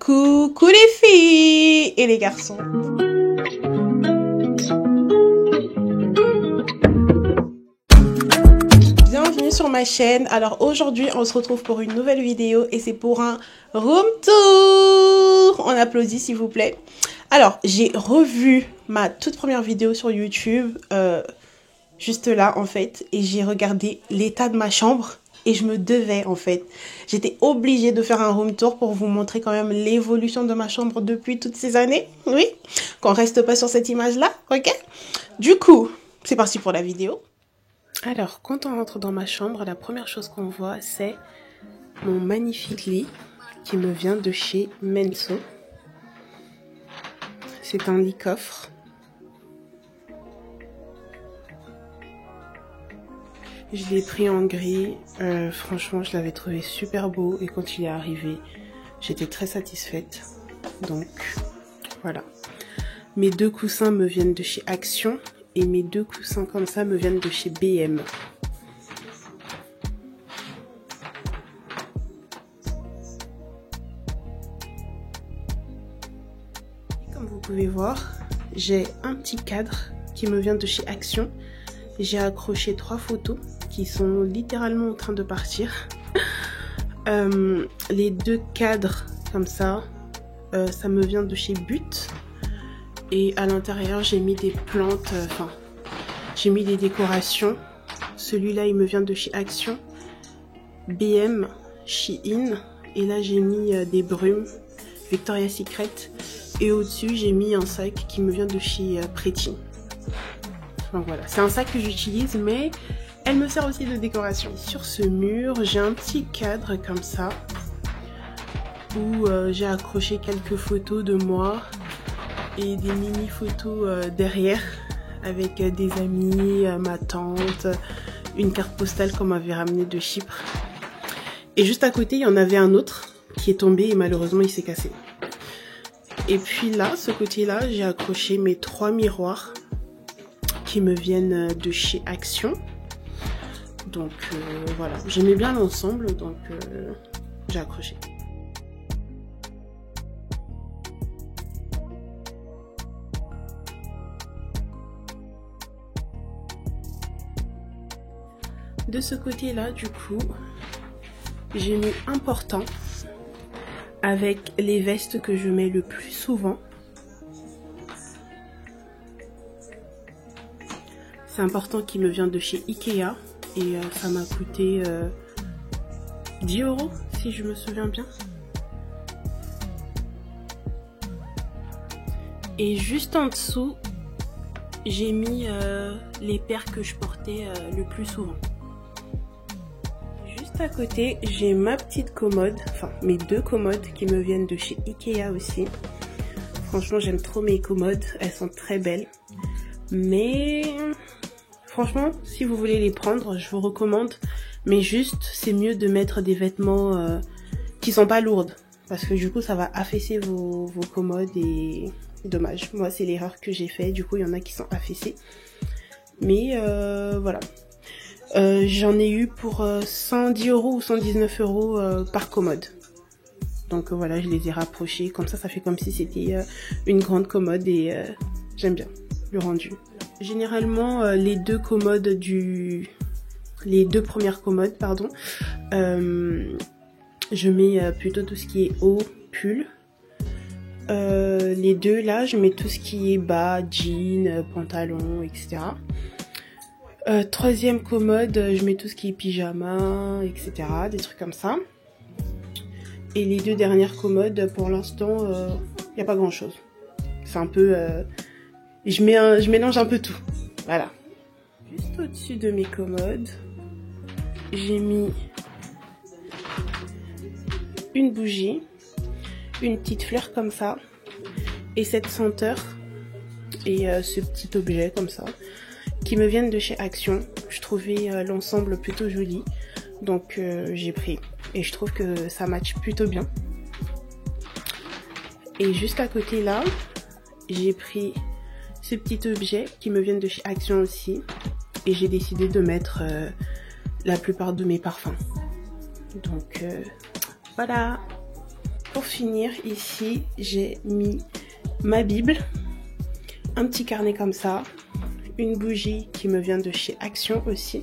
Coucou les filles et les garçons. Bienvenue sur ma chaîne. Alors aujourd'hui on se retrouve pour une nouvelle vidéo et c'est pour un room tour. On applaudit s'il vous plaît. Alors j'ai revu ma toute première vidéo sur YouTube juste là en fait et j'ai regardé l'état de ma chambre. Et je me devais en fait, j'étais obligée de faire un room tour pour vous montrer quand même l'évolution de ma chambre depuis toutes ces années. Oui, qu'on reste pas sur cette image là, ok? Du coup, c'est parti pour la vidéo. Alors, quand on rentre dans ma chambre, la première chose qu'on voit, c'est mon magnifique lit qui me vient de chez Menso. C'est un lit coffre. Je l'ai pris en gris, franchement je l'avais trouvé super beau et quand il est arrivé, j'étais très satisfaite. Donc voilà. Mes deux coussins me viennent de chez Action et mes deux coussins comme ça me viennent de chez BM. Comme vous pouvez voir, j'ai un petit cadre qui me vient de chez Action. J'ai accroché 3 photos qui sont littéralement en train de partir. Les deux cadres comme ça, ça me vient de chez But. Et à l'intérieur, j'ai mis des plantes, j'ai mis des décorations. Celui-là, il me vient de chez Action, BM, Shein. Et là, j'ai mis des brumes, Victoria's Secret. Et au-dessus, j'ai mis un sac qui me vient de chez Pretty. Donc voilà, c'est un sac que j'utilise, mais elle me sert aussi de décoration. Sur ce mur, j'ai un petit cadre comme ça, où j'ai accroché quelques photos de moi et des mini photos derrière, avec des amis, ma tante, une carte postale qu'on m'avait ramenée de Chypre. Et juste à côté, il y en avait un autre qui est tombé et malheureusement il s'est cassé. Et puis là, ce côté-là, j'ai accroché mes 3 miroirs qui me viennent de chez Action. Donc voilà, j'aimais bien l'ensemble, donc j'ai accroché. De ce côté-là, du coup, j'ai mis important avec les vestes que je mets le plus souvent. C'est important qui me vient de chez Ikea et ça m'a coûté 10 € si je me souviens bien. Et juste en dessous, j'ai mis les paires que je portais le plus souvent. Juste à côté, j'ai ma petite commode, enfin mes deux commodes qui me viennent de chez Ikea aussi. Franchement, j'aime trop mes commodes, elles sont très belles. Mais franchement, si vous voulez les prendre, je vous recommande. Mais juste, c'est mieux de mettre des vêtements qui sont pas lourdes. Parce que du coup, ça va affaisser vos commodes et dommage. Moi, c'est l'erreur que j'ai fait. Du coup, il y en a qui sont affaissés. Mais voilà. J'en ai eu pour 110 € ou 119 € par commode. Donc voilà, je les ai rapprochés. Comme ça fait comme si c'était une grande commode et j'aime bien le rendu. Généralement, les deux premières commodes, pardon, je mets plutôt tout ce qui est haut, pull. Les deux là, je mets tout ce qui est bas, jean, pantalon, etc. Troisième commode, je mets tout ce qui est pyjama, etc. Des trucs comme ça. Et les deux dernières commodes, pour l'instant, il n'y a pas grand chose. C'est un peu... je mélange un peu tout. Voilà. Juste au-dessus de mes commodes, j'ai mis une bougie, une petite fleur comme ça, et cette senteur, et ce petit objet comme ça, qui me viennent de chez Action. Je trouvais l'ensemble plutôt joli, donc j'ai pris. Et je trouve que ça match plutôt bien. Et juste à côté là, j'ai pris ce petit objet qui me viennent de chez Action aussi. Et j'ai décidé de mettre la plupart de mes parfums. Donc voilà. pour finir, ici, j'ai mis ma Bible, un petit carnet comme ça, une bougie qui me vient de chez Action aussi,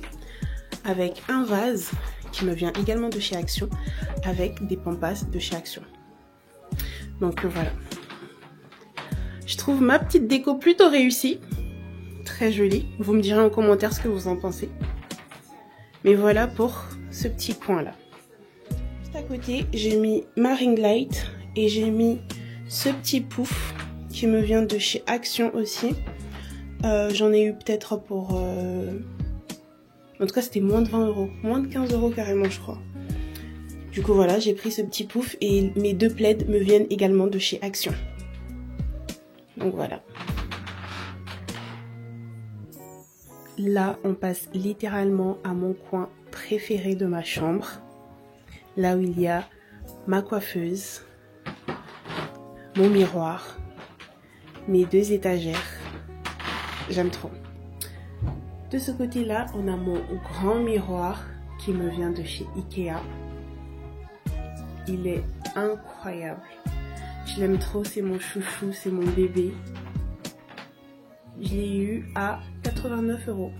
avec un vase qui me vient également de chez Action, avec des pampas de chez Action. Donc voilà. Je trouve ma petite déco plutôt réussie, très jolie. Vous me direz en commentaire ce que vous en pensez. Mais voilà pour ce petit coin là. Juste à côté, j'ai mis ma ring light et j'ai mis ce petit pouf qui me vient de chez Action aussi. J'en ai eu peut-être pour... En tout cas, c'était moins de 20 €. Moins de 15 € carrément, je crois. Du coup, voilà, j'ai pris ce petit pouf et mes 2 plaids me viennent également de chez Action. Donc voilà. Là, on passe littéralement à mon coin préféré de ma chambre. Là où il y a ma coiffeuse, mon miroir, mes 2 étagères. J'aime trop. De ce côté-là, on a mon grand miroir qui me vient de chez Ikea. Il est incroyable. Je l'aime trop, c'est mon chouchou, c'est mon bébé. Je l'ai eu à 89 €,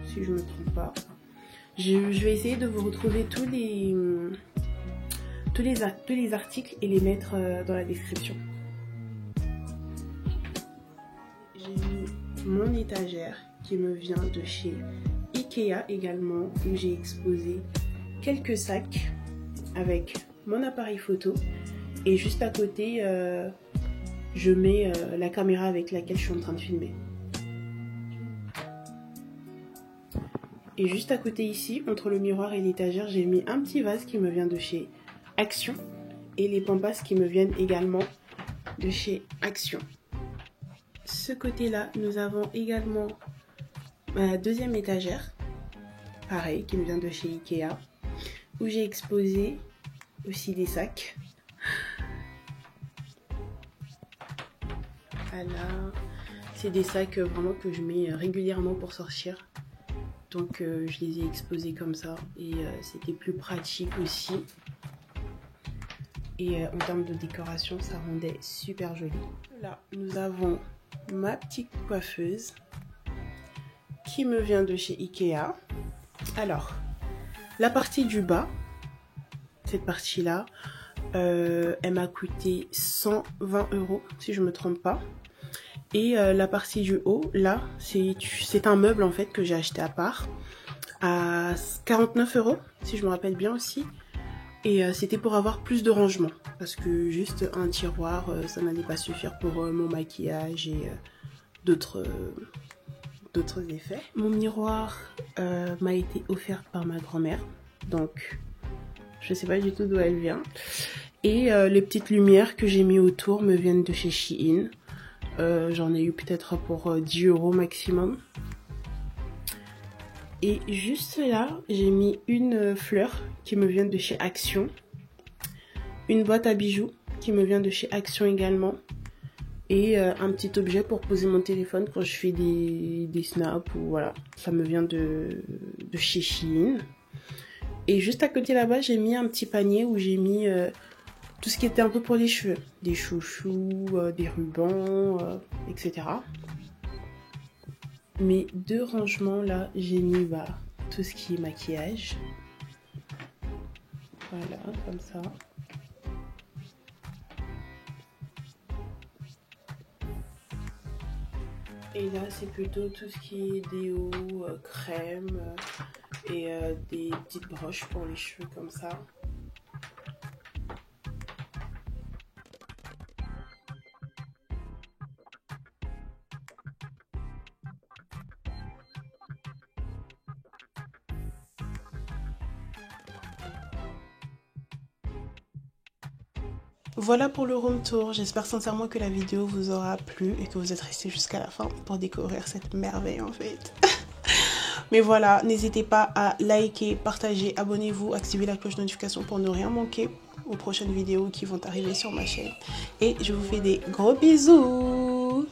si je ne me trompe pas. Je vais essayer de vous retrouver tous les articles et les mettre dans la description. J'ai mis mon étagère qui me vient de chez Ikea également, où j'ai exposé quelques sacs avec mon appareil photo. Et juste à côté, je mets la caméra avec laquelle je suis en train de filmer. Et juste à côté ici, entre le miroir et l'étagère, j'ai mis un petit vase qui me vient de chez Action. Et les pampas qui me viennent également de chez Action. Ce côté-là, nous avons également ma 2e étagère. Pareil, qui me vient de chez Ikea. Où j'ai exposé aussi des sacs. Voilà. C'est des sacs vraiment que je mets régulièrement pour sortir. Donc je les ai exposés comme ça et c'était plus pratique aussi. Et en termes de décoration, ça rendait super joli. Là, nous avons ma petite coiffeuse qui me vient de chez Ikea. Alors, la partie du bas, cette partie-là, elle m'a coûté 120 € si je ne me trompe pas. Et la partie du haut, là, c'est un meuble en fait que j'ai acheté à part à 49 € si je me rappelle bien aussi. Et c'était pour avoir plus de rangement parce que juste un tiroir, ça n'allait pas suffire pour mon maquillage et d'autres effets. Mon miroir m'a été offert par ma grand-mère, donc je sais pas du tout d'où elle vient. Et les petites lumières que j'ai mis autour me viennent de chez Shein. J'en ai eu peut-être pour 10 € maximum. Et juste là, j'ai mis une fleur qui me vient de chez Action. Une boîte à bijoux qui me vient de chez Action également. Et un petit objet pour poser mon téléphone quand je fais des snaps ou voilà. Ça me vient de chez Shein. Et juste à côté là-bas, j'ai mis un petit panier où j'ai mis tout ce qui était un peu pour les cheveux. Des chouchous, des rubans, etc. Mes 2 rangements là, j'ai mis tout ce qui est maquillage. Voilà, comme ça. Et là, c'est plutôt tout ce qui est déo, crème et des petites broches pour les cheveux comme ça. Voilà pour le room tour, j'espère sincèrement que la vidéo vous aura plu et que vous êtes restés jusqu'à la fin pour découvrir cette merveille en fait. Mais voilà, n'hésitez pas à liker, partager, abonnez-vous, activez la cloche de notification pour ne rien manquer aux prochaines vidéos qui vont arriver sur ma chaîne. Et je vous fais des gros bisous!